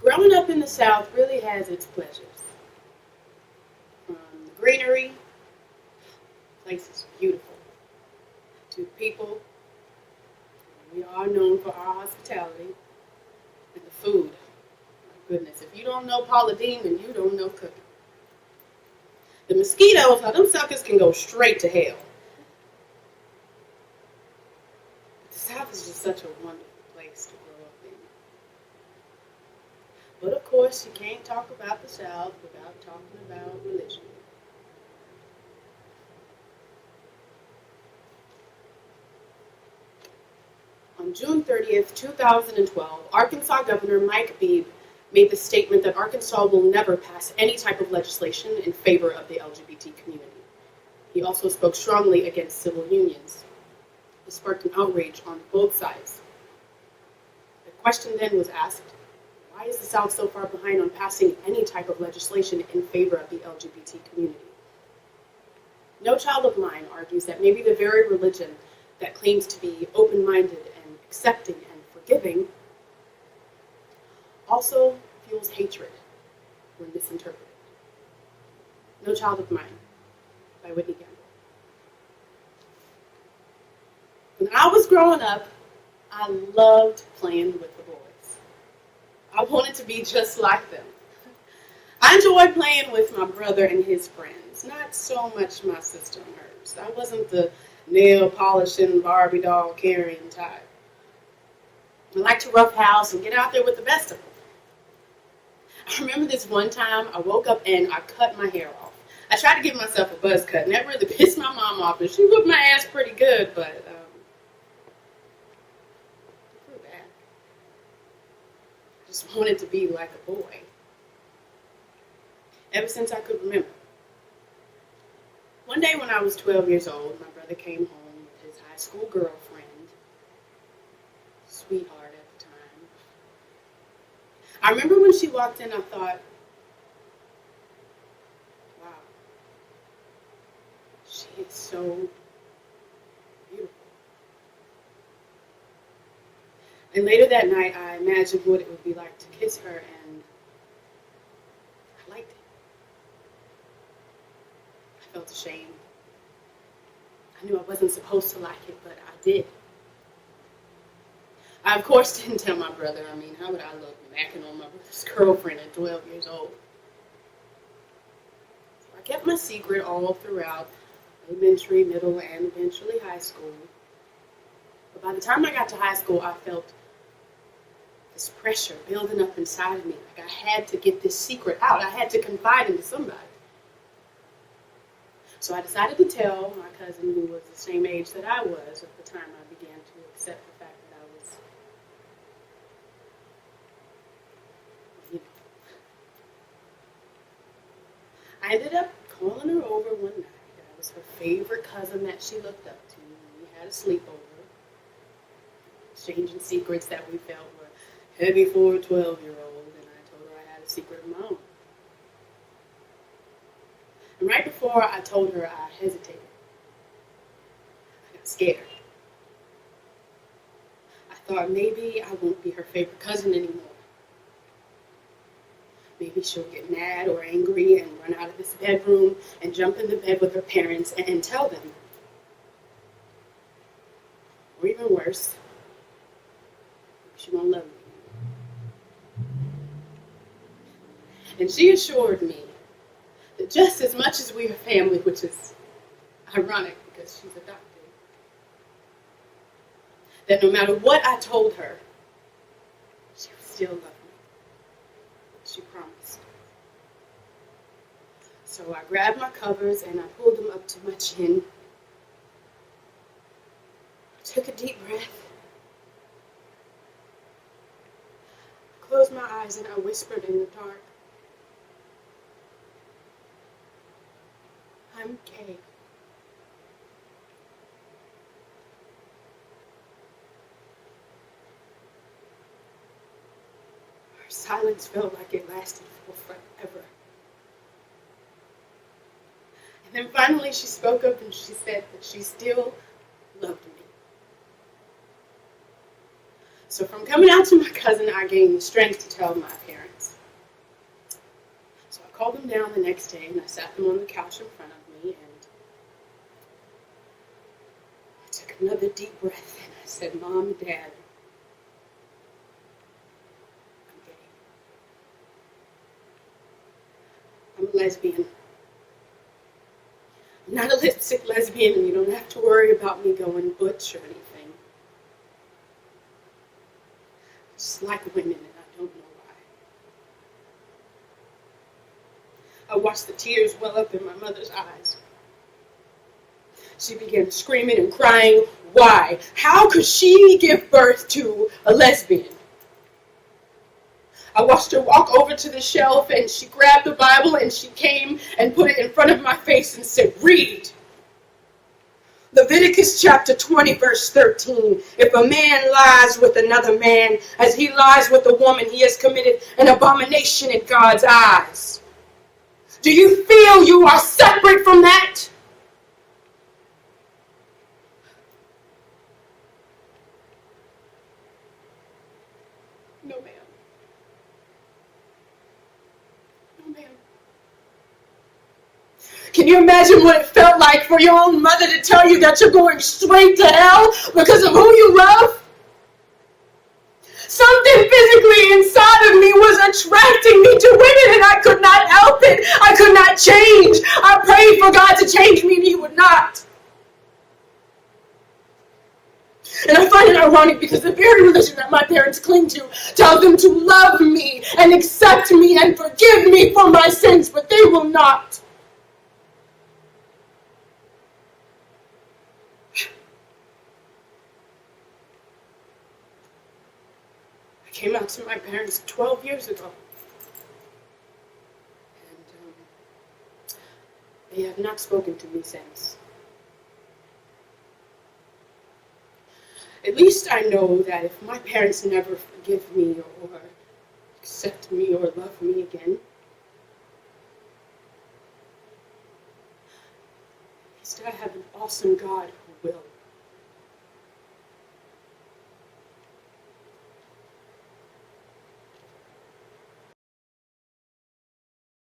Growing up in the South really has its pleasures. From the greenery, the place is beautiful, to people, we are known for our hospitality, and the food. My goodness, if you don't know Paula Dean, then you don't know cooking. The mosquitoes, now them suckers can go straight to hell. The South is just such a wonderful place to grow up in. But of course, you can't talk about the South without talking about religion. On June 30th, 2012, Arkansas Governor Mike Beebe made the statement that Arkansas will never pass any type of legislation in favor of the LGBT community. He also spoke strongly against civil unions. This sparked an outrage on both sides. The question then was asked, why is the South so far behind on passing any type of legislation in favor of the LGBT community? No child of mine argues that maybe the very religion that claims to be open-minded and accepting and forgiving also fuels hatred when misinterpreted. No Child of Mine by Whitney. When I was growing up, I loved playing with the boys. I wanted to be just like them. I enjoyed playing with my brother and his friends, not so much my sister and hers. I wasn't the nail polishing, Barbie doll carrying type. I liked to roughhouse and get out there with the best of them. I remember this one time I woke up and I cut my hair off. I tried to give myself a buzz cut, and that really pissed my mom off, and she whipped my ass pretty good, but I just wanted to be like a boy. Ever since I could remember. One day when I was 12 years old, my brother came home with his high school girlfriend, sweetheart at the time. I remember when she walked in, I thought, wow, she is so beautiful. And later that night, I imagined what it would be like to kiss her, and I liked it. I felt ashamed. I knew I wasn't supposed to like it, but I did. I, of course, didn't tell my brother. I mean, how would I look macking on my brother's girlfriend at 12 years old? So I kept my secret all throughout elementary, middle, and eventually high school. But by the time I got to high school, I felt this pressure building up inside of me. Like I had to get this secret out. I had to confide into somebody. So I decided to tell my cousin, who was the same age that I was at the time I began to accept the fact that I was, I ended up calling her over one night. I was her favorite cousin that she looked up to. We had a sleepover, exchanging secrets that we felt were heavy for a 12-year-old, and I told her I had a secret of my own. And right before I told her, I hesitated. I got scared. I thought maybe I won't be her favorite cousin anymore. Maybe she'll get mad or angry and run out of this bedroom and jump in the bed with her parents and tell them. Or even worse, she won't love me. And she assured me that just as much as we are family, which is ironic because she's adopted, that no matter what I told her, she would still love me. She promised. So I grabbed my covers and I pulled them up to my chin. I took a deep breath. I closed my eyes and I whispered in the dark, I'm gay. Her silence felt like it lasted for forever. And then finally she spoke up and she said that she still loved me. So from coming out to my cousin, I gained the strength to tell my parents. called them down the next day, and I sat them on the couch in front of me, and I took another deep breath, and I said, Mom, Dad, I'm gay. I'm a lesbian. I'm not a lipstick lesbian, and you don't have to worry about me going butch or anything. I just like women, and I don't know why. I watched the tears well up in my mother's eyes. She began screaming and crying. Why? How could she give birth to a lesbian? I watched her walk over to the shelf, and she grabbed the Bible, and she came and put it in front of my face and said, read. Leviticus chapter 20, verse 13. If a man lies with another man as he lies with a woman, he has committed an abomination in God's eyes. Do you feel you are separate from that? No, ma'am. No, ma'am. Can you imagine what it felt like for your own mother to tell you that you're going straight to hell because of who you love? Something physically inside of me was attracting me to women, and I could not help it. I could not change. I prayed for God to change me, and He would not. And I find it ironic because the very religion that my parents cling to tells them to love me and accept me and forgive me for my sins, but they will not. I came out to my parents 12 years ago. And they have not spoken to me since. At least I know that if my parents never forgive me or accept me or love me again, at least I have an awesome God who will.